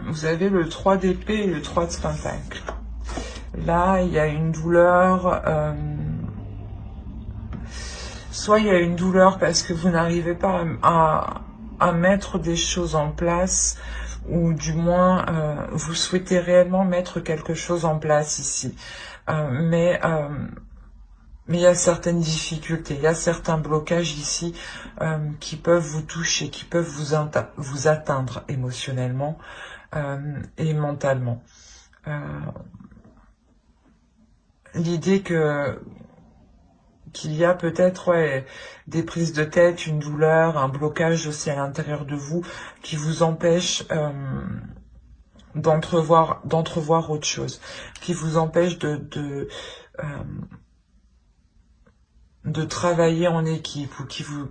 Vous avez le 3 d'épée et le 3 de pentacle. Là, il y a une douleur. Soit il y a une douleur parce que vous n'arrivez pas à mettre des choses en place, ou du moins vous souhaitez réellement mettre quelque chose en place ici. Mais il y a certaines difficultés, il y a certains blocages ici qui peuvent vous toucher, qui peuvent vous atteindre émotionnellement et mentalement. L'idée qu'il y a peut-être des prises de tête, une douleur, un blocage aussi à l'intérieur de vous qui vous empêche d'entrevoir autre chose, qui vous empêche de travailler en équipe, ou qui vous,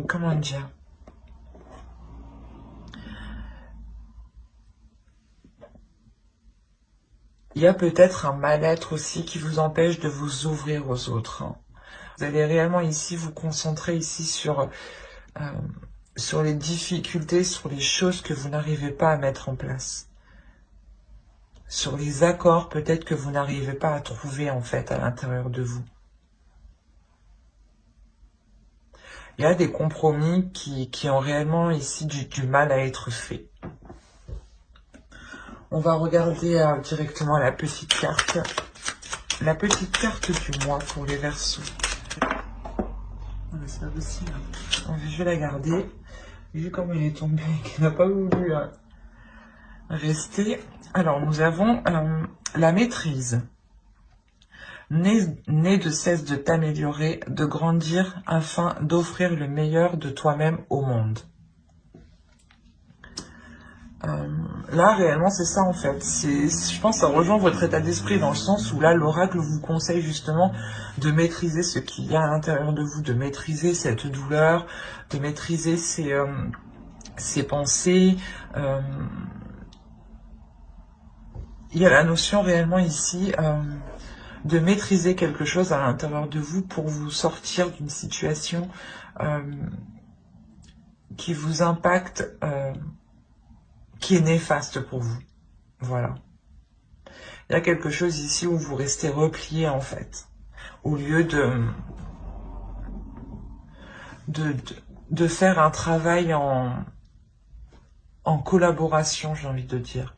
comment dire, il y a peut-être un mal-être aussi qui vous empêche de vous ouvrir aux autres, hein. Vous allez réellement ici vous concentrer ici sur les difficultés, sur les choses que vous n'arrivez pas à mettre en place, sur les accords peut-être que vous n'arrivez pas à trouver en fait à l'intérieur de vous. Il y a des compromis qui ont réellement ici du mal à être faits. On va regarder directement la petite carte. La petite carte du mois pour les Verseaux. C'est pas possible. Je vais la garder. Vu comme elle est tombée et qu'elle n'a pas voulu rester. Alors, nous avons la maîtrise. Né de cesse de t'améliorer, de grandir afin d'offrir le meilleur de toi-même au monde. Là, réellement, c'est ça en fait. Je pense que ça rejoint votre état d'esprit dans le sens où là, l'oracle vous conseille justement de maîtriser ce qu'il y a à l'intérieur de vous, de maîtriser cette douleur, de maîtriser ses pensées. Il y a la notion réellement ici de maîtriser quelque chose à l'intérieur de vous pour vous sortir d'une situation qui vous impacte, qui est néfaste pour vous. Voilà. Il y a quelque chose ici où vous restez replié en fait, au lieu de faire un travail en collaboration, j'ai envie de dire.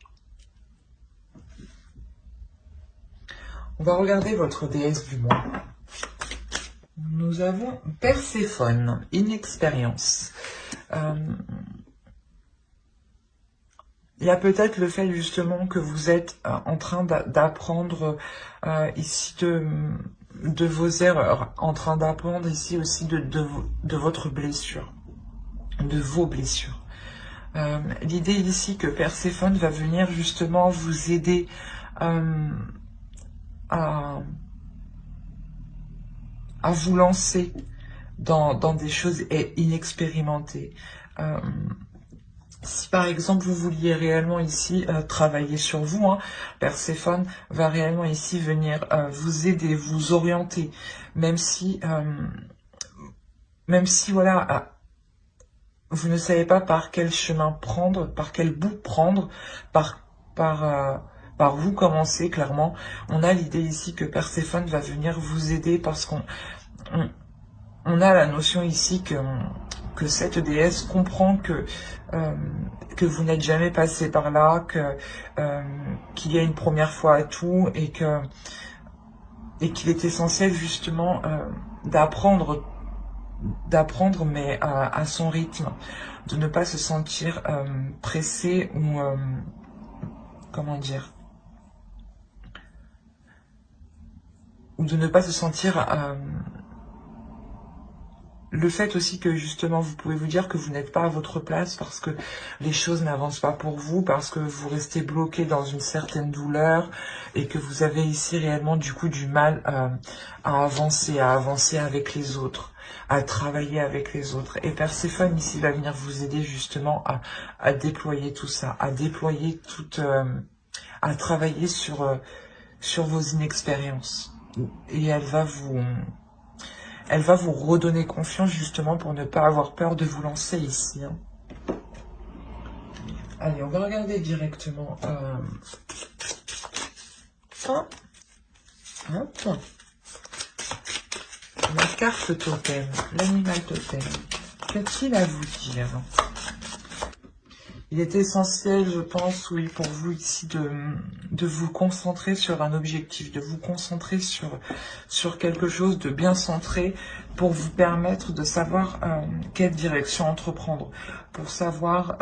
On va regarder votre déesse du mois. Nous avons Perséphone, inexpérience. Il y a peut-être le fait justement que vous êtes en train d'apprendre ici de vos erreurs, en train d'apprendre ici aussi de votre blessure, de vos blessures. L'idée ici que Perséphone va venir justement vous aider à vous lancer dans des choses inexpérimentées. Si par exemple vous vouliez réellement ici travailler sur vous, hein, Perséphone va réellement ici venir vous aider, vous orienter, même si voilà, vous ne savez pas par quel chemin prendre, par quel bout prendre, par où commencer, clairement. On a l'idée ici que Perséphone va venir vous aider parce qu'on a la notion ici que cette déesse comprend que vous n'êtes jamais passé par là, qu'il y a une première fois à tout et qu'il est essentiel justement d'apprendre mais à son rythme, de ne pas se sentir pressé ou comment dire, ou de ne pas se sentir le fait aussi que justement vous pouvez vous dire que vous n'êtes pas à votre place parce que les choses n'avancent pas pour vous, parce que vous restez bloqué dans une certaine douleur et que vous avez ici réellement du coup du mal à avancer avec les autres, à travailler avec les autres. Et Perséphone ici va venir vous aider justement à déployer tout ça, à déployer à travailler sur vos inexpériences. Et elle va vous redonner confiance justement pour ne pas avoir peur de vous lancer ici, hein. Allez, on va regarder directement. Hop. La carte totem, l'animal totem. Qu'a-t-il à vous dire? Il est essentiel, je pense, oui, pour vous ici, de vous concentrer sur un objectif, de vous concentrer sur quelque chose de bien centré pour vous permettre de savoir quelle direction entreprendre, pour savoir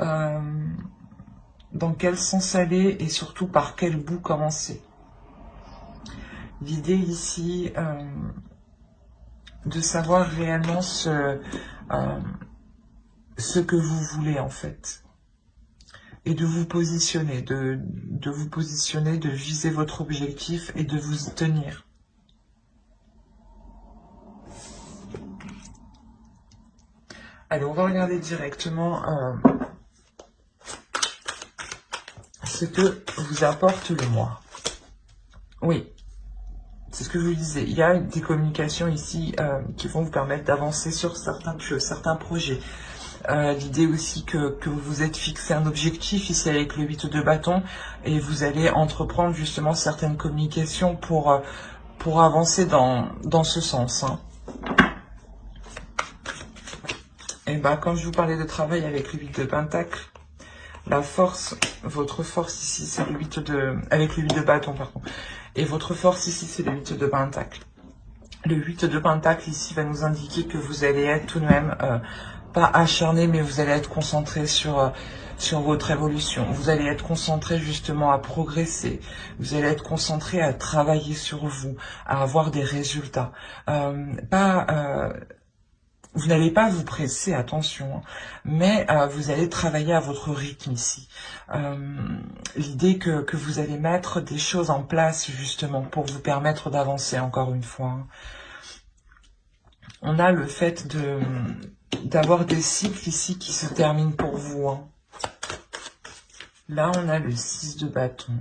dans quel sens aller et surtout par quel bout commencer. L'idée ici, de savoir réellement ce que vous voulez en fait. Et de vous positionner, de vous positionner, de viser votre objectif et de vous y tenir. Allez, on va regarder directement ce que vous apporte le mois. Oui, c'est ce que je vous disais. Il y a des communications ici qui vont vous permettre d'avancer sur certains projets. L'idée aussi que vous vous êtes fixé un objectif ici avec le 8 de bâton et vous allez entreprendre justement certaines communications pour avancer dans ce sens. Hein. Et ben quand je vous parlais de travail avec le 8 de pentacle, la force, votre force ici c'est le 8 de... avec le 8 de bâton pardon. Et votre force ici c'est le 8 de pentacle. Le 8 de pentacle ici va nous indiquer que vous allez être tout de même... pas acharné, mais vous allez être concentré sur votre évolution. Vous allez être concentré justement à progresser. Vous allez être concentré à travailler sur vous, à avoir des résultats. Vous n'allez pas vous presser, attention, hein, mais vous allez travailler à votre rythme ici. L'idée que vous allez mettre des choses en place justement pour vous permettre d'avancer encore une fois. Hein. On a le fait d'avoir des cycles ici qui se terminent pour vous. Hein. Là, on a le 6 de bâton.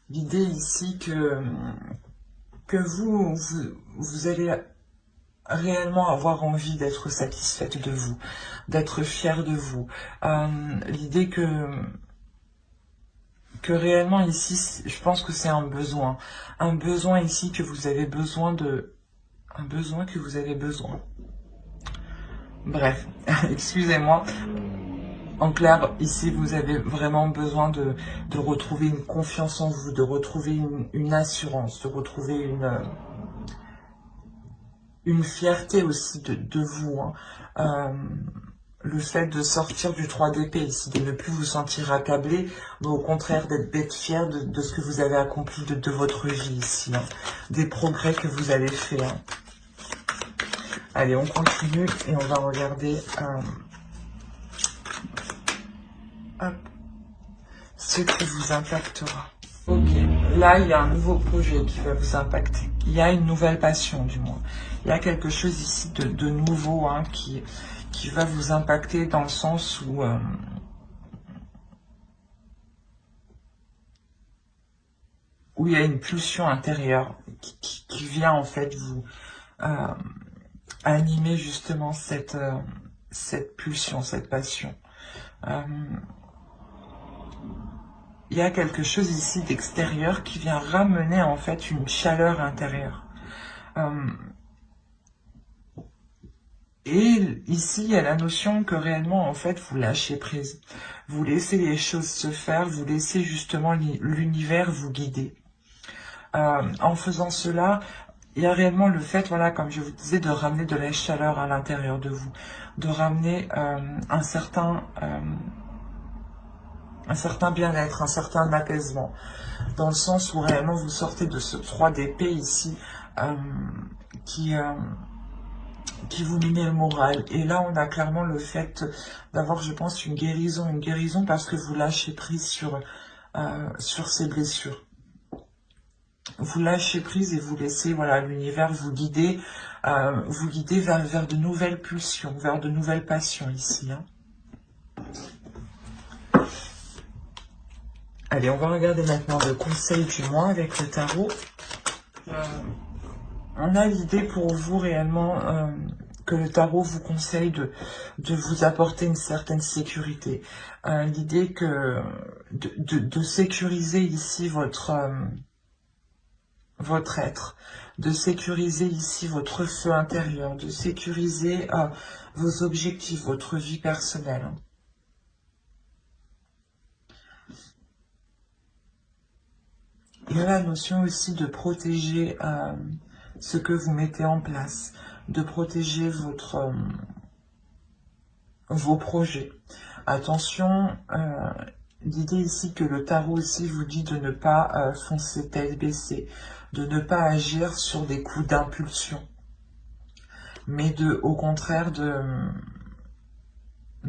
L'idée ici que vous allez réellement avoir envie d'être satisfaite de vous, d'être fière de vous. L'idée que réellement ici, je pense que c'est un besoin ici que vous avez besoin de... Un besoin que vous avez besoin. Bref, excusez-moi. En clair, ici, vous avez vraiment besoin de retrouver une confiance en vous, de retrouver une assurance, de retrouver une fierté aussi de vous. Hein. Le fait de sortir du 3 d'épée ici, de ne plus vous sentir accablé, mais au contraire d'être fier de ce que vous avez accompli de votre vie ici, hein. Des progrès que vous avez faits. Hein. Allez, on continue et on va regarder ce qui vous impactera. Ok, là il y a un nouveau projet qui va vous impacter. Il y a une nouvelle passion du moins. Il y a quelque chose ici de nouveau hein, qui va vous impacter dans le sens où il y a une pulsion intérieure qui vient en fait vous animer justement cette pulsion, cette passion. Il y a quelque chose ici d'extérieur qui vient ramener en fait une chaleur intérieure. Et ici, il y a la notion que réellement, en fait, vous lâchez prise. Vous laissez les choses se faire, vous laissez justement l'univers vous guider. En faisant cela, il y a réellement le fait, voilà, comme je vous disais, de ramener de la chaleur à l'intérieur de vous, de ramener un certain bien-être, un certain apaisement, dans le sens où réellement vous sortez de ce 3 d'épée ici, qui vous minait le moral. Et là, on a clairement le fait d'avoir, je pense, une guérison parce que vous lâchez prise sur ces blessures. Vous lâchez prise et vous laissez voilà l'univers vous guider vers de nouvelles pulsions, vers de nouvelles passions ici. Hein. Allez, on va regarder maintenant le conseil du mois avec le tarot. On a l'idée pour vous réellement que le tarot vous conseille de vous apporter une certaine sécurité. L'idée que de sécuriser ici votre être, de sécuriser ici votre feu intérieur, de sécuriser vos objectifs, votre vie personnelle. Il y a la notion aussi de protéger ce que vous mettez en place, de protéger vos projets. Attention, l'idée ici que le tarot aussi vous dit de ne pas foncer tête baissée, de ne pas agir sur des coups d'impulsion, mais au contraire de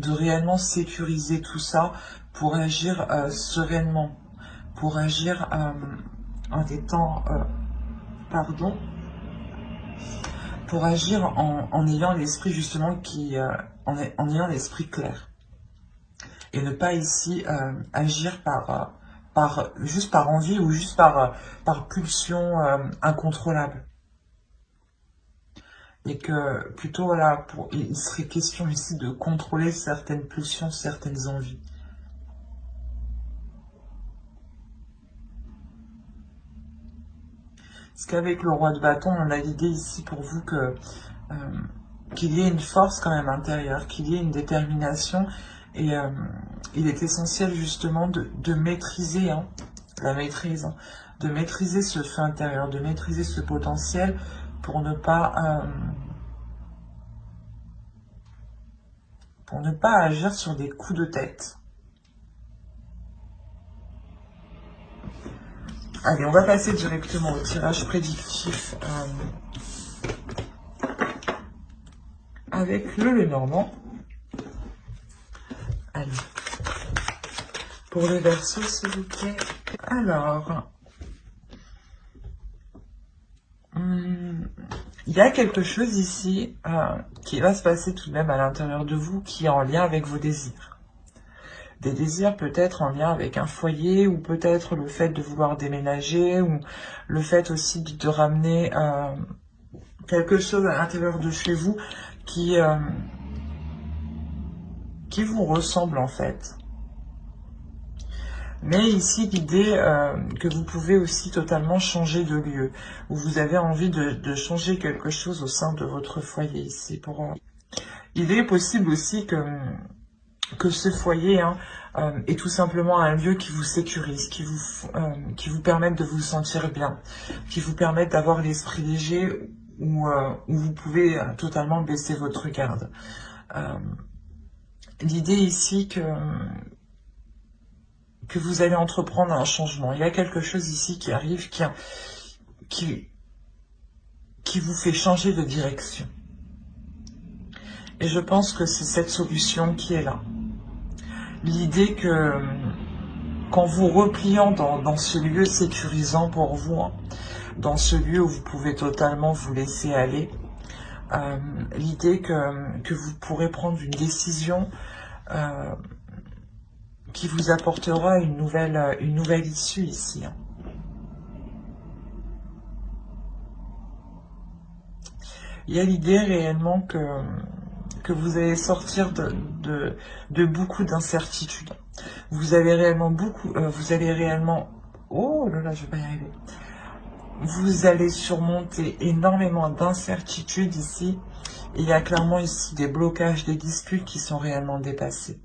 réellement sécuriser tout ça pour agir sereinement, pour agir en étant, pour agir en ayant l'esprit justement en ayant l'esprit clair. Et ne pas ici agir juste par envie ou juste par pulsion incontrôlable. Et que plutôt, voilà, il serait question ici de contrôler certaines pulsions, certaines envies. Parce qu'avec le roi de bâton, on a l'idée ici pour vous qu'il y ait une force quand même intérieure, qu'il y ait une détermination. Et il est essentiel justement de maîtriser la maîtrise, de maîtriser ce feu intérieur, de maîtriser ce potentiel pour ne pas agir sur des coups de tête. Allez, on va passer directement au tirage prédictif avec le Lenormand. Allez, pour le Verseau, s'il vous plaît. Alors, il y a quelque chose ici qui va se passer tout de même à l'intérieur de vous qui est en lien avec vos désirs. Des désirs peut-être en lien avec un foyer ou peut-être le fait de vouloir déménager ou le fait aussi de ramener quelque chose à l'intérieur de chez vous qui vous ressemble en fait. Mais ici, l'idée que vous pouvez aussi totalement changer de lieu, où vous avez envie de changer quelque chose au sein de votre foyer ici. Il est possible aussi que ce foyer est tout simplement un lieu qui vous sécurise, qui vous permette de vous sentir bien, qui vous permette d'avoir l'esprit léger, où vous pouvez totalement baisser votre garde. L'idée ici que vous allez entreprendre un changement. Il y a quelque chose ici qui arrive, qui vous fait changer de direction. Et je pense que c'est cette solution qui est là. L'idée que, qu'en vous repliant dans ce lieu sécurisant pour vous, dans ce lieu où vous pouvez totalement vous laisser aller, l'idée que vous pourrez prendre une décision qui vous apportera une nouvelle issue ici. Il y a l'idée réellement que vous allez sortir de beaucoup d'incertitudes. Vous allez réellement oh là là, je vais pas y arriver. Vous allez surmonter énormément d'incertitudes ici. Et il y a clairement ici des blocages, des disputes qui sont réellement dépassés.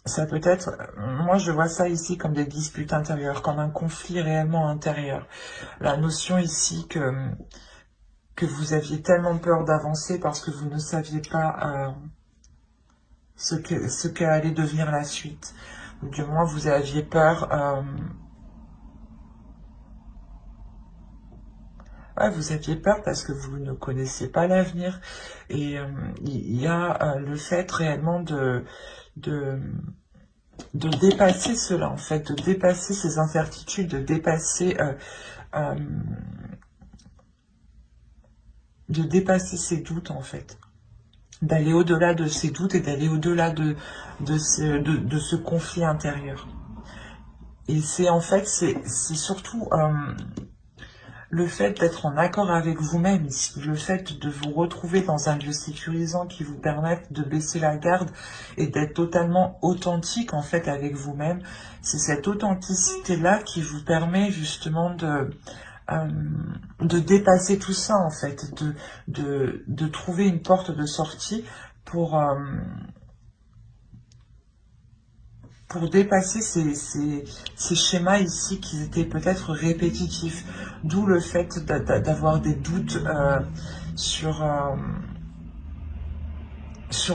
Ça peut être, moi je vois ça ici comme des disputes intérieures, comme un conflit réellement intérieur. La notion ici que vous aviez tellement peur d'avancer parce que vous ne saviez pas ce qu'allait devenir la suite. Ou du moins vous aviez peur, vous aviez peur parce que vous ne connaissiez pas l'avenir. Et il y a le fait réellement de dépasser cela, en fait, de dépasser ces incertitudes, de dépasser ces doutes, en fait. D'aller au-delà de ces doutes et d'aller au-delà de ce conflit intérieur. Et c'est en fait, c'est surtout le fait d'être en accord avec vous-même ici, le fait de vous retrouver dans un lieu sécurisant qui vous permette de baisser la garde et d'être totalement authentique en fait avec vous-même, c'est cette authenticité-là qui vous permet justement de dépasser tout ça en fait, de trouver une porte de sortie pour dépasser ces schémas ici qui étaient peut-être répétitifs. D'où le fait d'avoir des doutes sur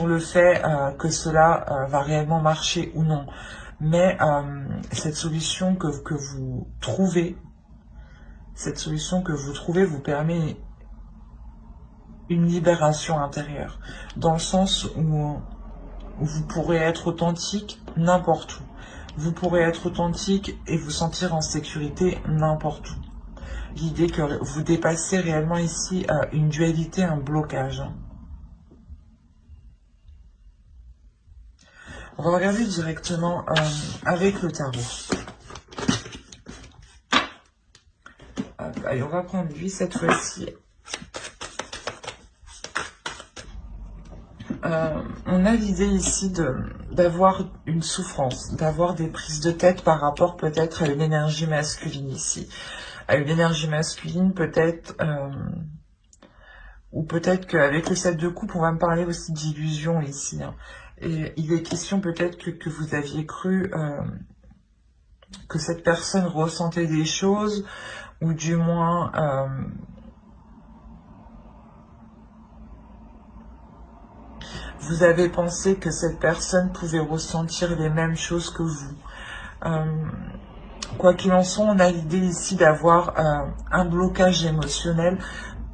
le fait que cela va réellement marcher ou non. Mais cette solution que vous trouvez, vous permet une libération intérieure, dans le sens où vous pourrez être authentique n'importe où. Vous pourrez être authentique et vous sentir en sécurité n'importe où. L'idée que vous dépassez réellement ici une dualité, un blocage. On va regarder directement avec le tarot. Allez, on va prendre lui cette fois-ci. On a l'idée ici d'avoir une souffrance, d'avoir des prises de tête par rapport peut-être à une énergie masculine ici. À une énergie masculine peut-être, ou peut-être qu'avec le 7 de coupe, on va me parler aussi d'illusion ici. Hein. Et il est question peut-être que vous aviez cru que cette personne ressentait des choses, ou du moins... vous avez pensé que cette personne pouvait ressentir les mêmes choses que vous. Quoi qu'il en soit, on a l'idée ici d'avoir un blocage émotionnel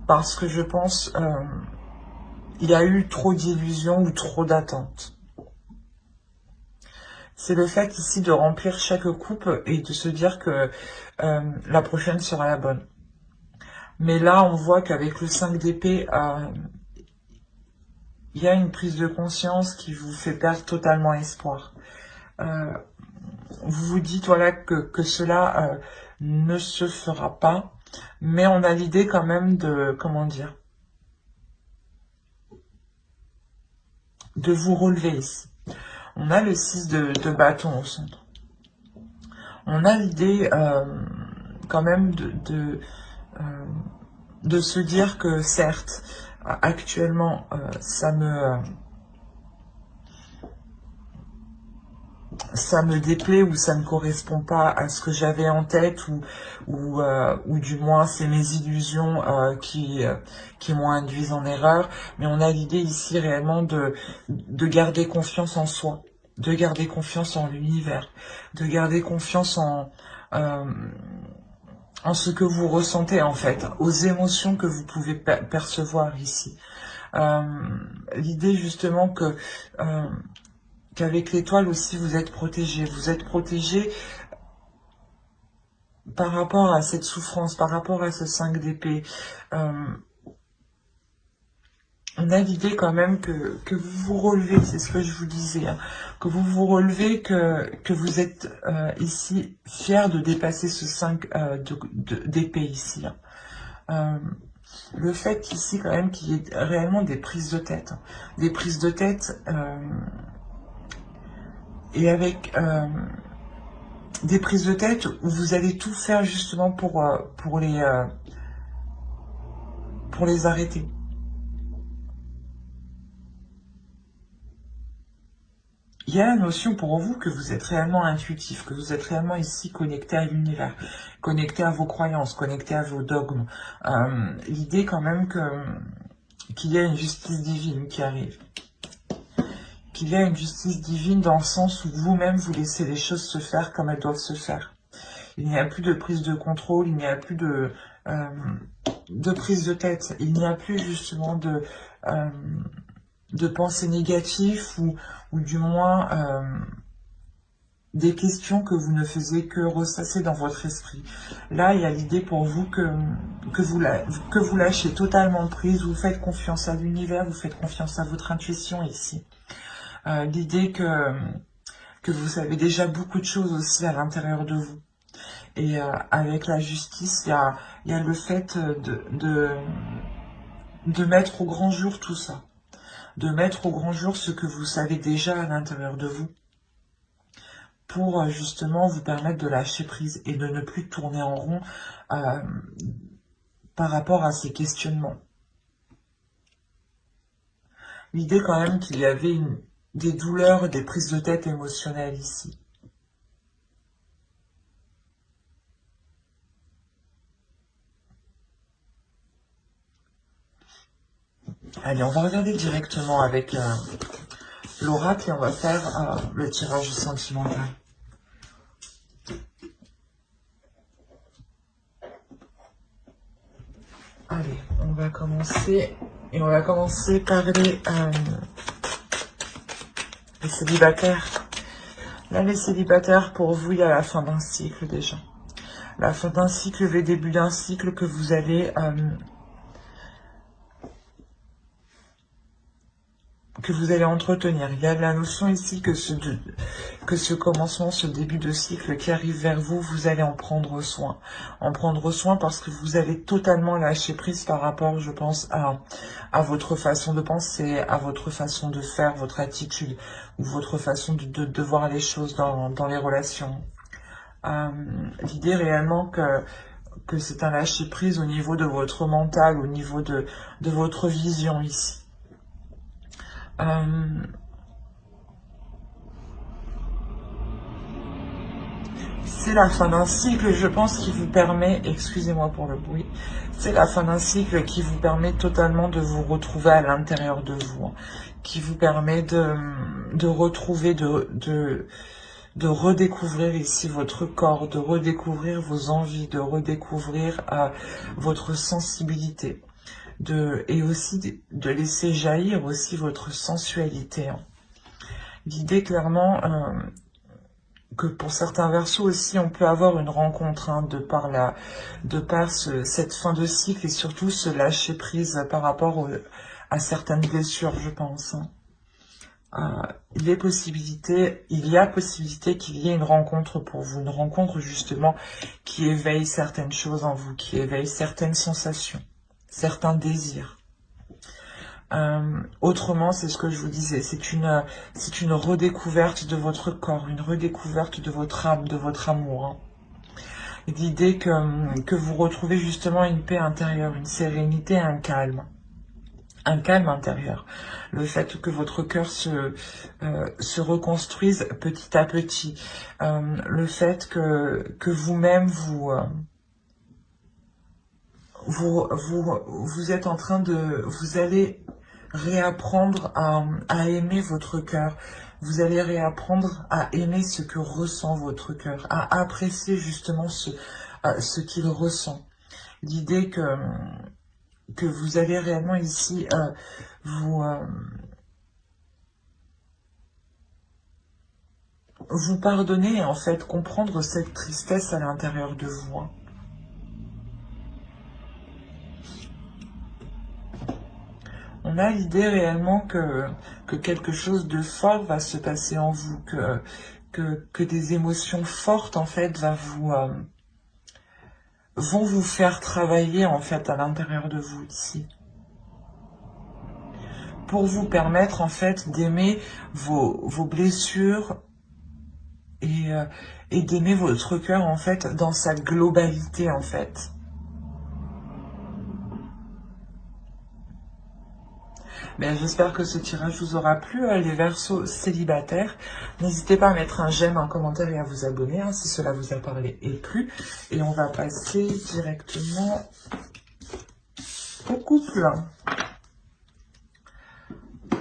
parce que je pense il y a eu trop d'illusions ou trop d'attentes. C'est le fait ici de remplir chaque coupe et de se dire que la prochaine sera la bonne. Mais là, on voit qu'avec le 5 d'épée, il y a une prise de conscience qui vous fait perdre totalement espoir. Vous vous dites voilà que cela ne se fera pas, mais on a l'idée quand même de, comment dire, de vous relever ici. On a le 6 de bâton au centre. On a l'idée quand même de se dire que certes, actuellement, ça me déplaît ou ça ne correspond pas à ce que j'avais en tête ou du moins c'est mes illusions qui m'ont induit en erreur. Mais on a l'idée ici réellement de garder confiance en soi, de garder confiance en l'univers, de garder confiance en ce que vous ressentez en fait, aux émotions que vous pouvez percevoir ici. L'idée justement que qu'avec l'étoile aussi vous êtes protégé. Vous êtes protégé par rapport à cette souffrance, par rapport à ce 5 d'épée. On a l'idée quand même que vous vous relevez, c'est ce que je vous disais, hein, que vous vous relevez, que vous êtes ici fier de dépasser ce 5 d'épée ici. Hein. Le fait ici quand même qu'il y ait réellement des prises de tête. Hein, des prises de tête... et avec des prises de tête où vous allez tout faire justement pour les arrêter. Il y a la notion pour vous que vous êtes réellement intuitif, que vous êtes réellement ici connecté à l'univers, connecté à vos croyances, connecté à vos dogmes. L'idée quand même qu'il y a une justice divine qui arrive. Qu'il y a une justice divine dans le sens où vous-même vous laissez les choses se faire comme elles doivent se faire. Il n'y a plus de prise de contrôle, il n'y a plus de prise de tête, il n'y a plus justement de pensées négatives ou du moins des questions que vous ne faisiez que ressasser dans votre esprit. Là, il y a l'idée pour vous que vous lâchez totalement prise, vous faites confiance à l'univers, vous faites confiance à votre intuition ici. L'idée que vous savez déjà beaucoup de choses aussi à l'intérieur de vous. Et avec la justice, il y a le fait de mettre au grand jour tout ça. De mettre au grand jour ce que vous savez déjà à l'intérieur de vous. Pour justement vous permettre de lâcher prise et de ne plus tourner en rond par rapport à ces questionnements. L'idée quand même qu'il y avait des douleurs, des prises de tête émotionnelles ici. Allez, on va regarder directement avec l'oracle et on va faire le tirage sentimental. Allez, on va commencer. Et on va commencer par les célibataires. Là, les célibataires, pour vous, il y a la fin d'un cycle déjà. La fin d'un cycle, le début d'un cycle que vous allez entretenir. Il y a la notion ici que ce commencement, ce début de cycle qui arrive vers vous, vous allez en prendre soin. En prendre soin parce que vous avez totalement lâché prise par rapport, je pense, à votre façon de penser, à votre façon de faire, votre attitude, ou votre façon de voir les choses dans les relations. L'idée réellement que c'est un lâcher prise au niveau de votre mental, au niveau de votre vision ici. C'est la fin d'un cycle, je pense, qui vous permet, excusez-moi pour le bruit, c'est la fin d'un cycle qui vous permet totalement de vous retrouver à l'intérieur de vous, hein, qui vous permet de retrouver, de redécouvrir ici votre corps, de redécouvrir vos envies, de redécouvrir votre sensibilité. Et aussi de laisser jaillir aussi votre sensualité. Hein. L'idée clairement que pour certains versos aussi on peut avoir une rencontre hein, de par cette fin de cycle et surtout se lâcher prise par rapport à certaines blessures, je pense. Hein. Il y a possibilité qu'il y ait une rencontre pour vous, une rencontre justement qui éveille certaines choses en vous, qui éveille certaines sensations. Certains désirs. Autrement, c'est ce que je vous disais, c'est une redécouverte de votre corps, une redécouverte de votre âme, de votre amour. Hein. L'idée que vous retrouvez justement une paix intérieure, une sérénité, un calme intérieur. Le fait que votre cœur se reconstruise petit à petit. Le fait que vous-même vous êtes en train vous allez réapprendre à aimer votre cœur. Vous allez réapprendre à aimer ce que ressent votre cœur, à apprécier justement ce qu'il ressent. L'idée que vous allez réellement ici vous pardonner et en fait comprendre cette tristesse à l'intérieur de vous. Hein. On a l'idée réellement que quelque chose de fort va se passer en vous, que des émotions fortes en fait vont vous faire travailler en fait à l'intérieur de vous ici. Pour vous permettre en fait d'aimer vos blessures et d'aimer votre cœur en fait dans sa globalité en fait. Ben, j'espère que ce tirage vous aura plu, les Verseaux célibataires. N'hésitez pas à mettre un j'aime, un commentaire et à vous abonner hein, si cela vous a parlé et plu. Et on va passer directement au couple.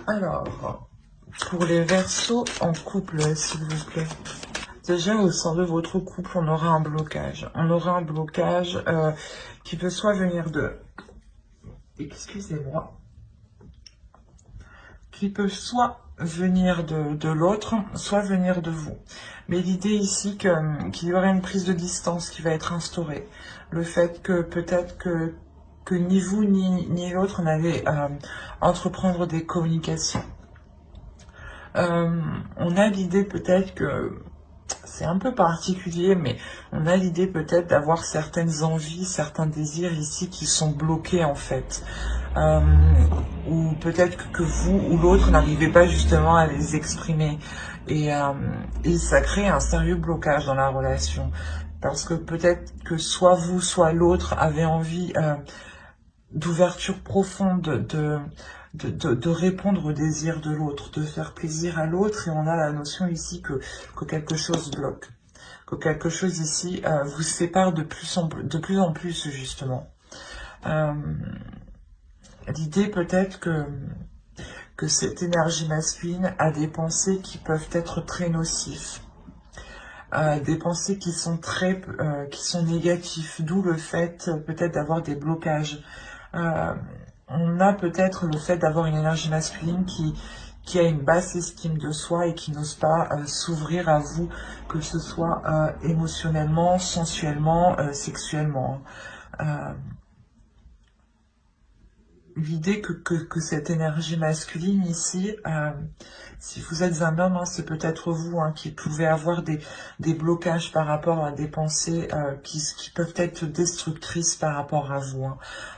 Alors, pour les Verseaux en couple, s'il vous plaît. Déjà, au sein de votre couple, on aura un blocage. On aura un blocage qui peut soit venir de... Excusez-moi. Qui peut soit venir de l'autre, soit venir de vous. Mais l'idée ici qu'il y aurait une prise de distance qui va être instaurée. Le fait que peut-être que ni vous ni l'autre n'allez entreprendre des communications. On a l'idée peut-être que c'est un peu particulier, mais on a l'idée peut-être d'avoir certaines envies, certains désirs ici qui sont bloqués en fait. Ou peut-être que vous ou l'autre n'arrivez pas justement à les exprimer. Et ça crée un sérieux blocage dans la relation. Parce que peut-être que soit vous, soit l'autre avez envie d'ouverture profonde, de répondre aux désirs de l'autre, de faire plaisir à l'autre, et on a la notion ici que quelque chose bloque, que quelque chose ici vous sépare de plus en plus justement. L'idée peut-être que cette énergie masculine a des pensées qui peuvent être très nocives, des pensées qui sont qui sont négatives, d'où le fait peut-être d'avoir des blocages. On a peut-être le fait d'avoir une énergie masculine qui a une basse estime de soi et qui n'ose pas s'ouvrir à vous, que ce soit émotionnellement, sensuellement, sexuellement. L'idée que cette énergie masculine ici, si vous êtes un homme, c'est peut-être vous qui pouvez avoir des blocages par rapport à des pensées qui peuvent être destructrices par rapport à vous,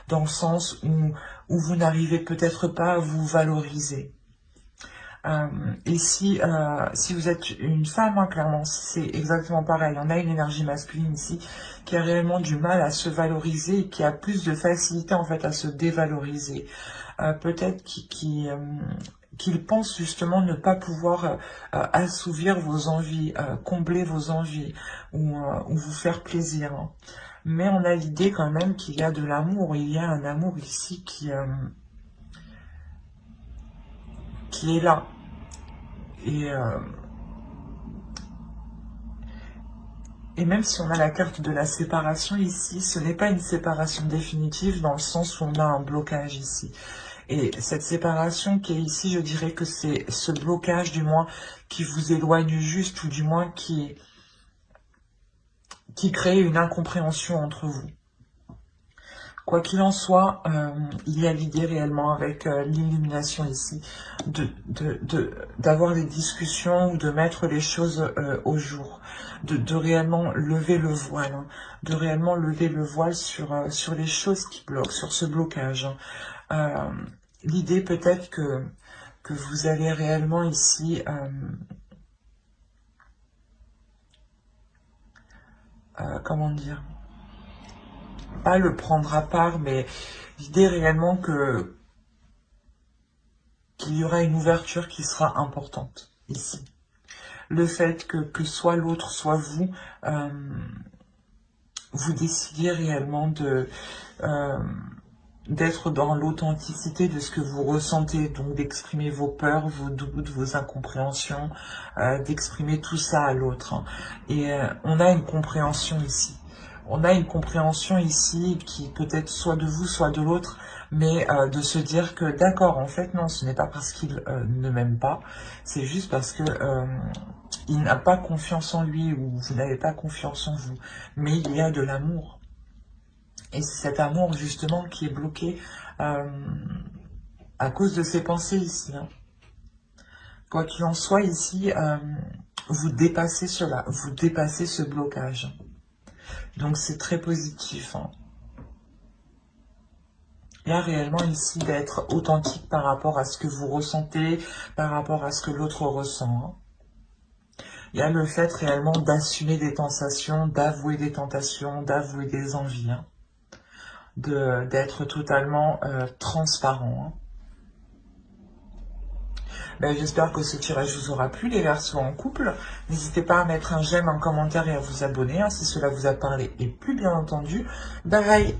dans le sens où vous n'arrivez peut-être pas à vous valoriser. Et si vous êtes une femme, clairement, c'est exactement pareil. On a une énergie masculine ici qui a réellement du mal à se valoriser et qui a plus de facilité en fait à se dévaloriser. Peut-être qu'il pense justement ne pas pouvoir assouvir vos envies, combler vos envies ou vous faire plaisir. Mais on a l'idée quand même qu'il y a de l'amour. Il y a un amour ici qui est là. Et même si on a la carte de la séparation ici, ce n'est pas une séparation définitive dans le sens où on a un blocage ici. Et cette séparation qui est ici, je dirais que c'est ce blocage du moins qui vous éloigne juste ou du moins qui crée une incompréhension entre vous. Quoi qu'il en soit, il y a l'idée réellement avec l'illumination ici d'avoir des discussions ou de mettre les choses au jour, de réellement lever le voile, de réellement lever le voile sur les choses qui bloquent, sur ce blocage. L'idée peut-être que vous allez réellement ici comment dire, pas le prendre à part, mais l'idée réellement qu'il y aura une ouverture qui sera importante ici. Le fait que soit l'autre, soit vous, vous décidiez réellement d'être dans l'authenticité de ce que vous ressentez, donc d'exprimer vos peurs, vos doutes, vos incompréhensions, d'exprimer tout ça à l'autre. Et on a une compréhension ici. On a une compréhension ici qui peut être soit de vous, soit de l'autre, mais de se dire que d'accord, en fait, non, ce n'est pas parce qu'il ne m'aime pas, c'est juste parce que il n'a pas confiance en lui ou vous n'avez pas confiance en vous. Mais il y a de l'amour. Et c'est cet amour, justement, qui est bloqué à cause de ces pensées ici. Quoi qu'il en soit, ici, vous dépassez cela, vous dépassez ce blocage. Donc c'est très positif. Il y a réellement ici d'être authentique par rapport à ce que vous ressentez, par rapport à ce que l'autre ressent. Il y a le fait réellement d'assumer des tentations, d'avouer des tentations, d'avouer des envies. D'être totalement transparent. J'espère que ce tirage vous aura plu, les Verseaux en couple. N'hésitez pas à mettre un j'aime, un commentaire et à vous abonner si cela vous a parlé. Et plus bien entendu, bye bye.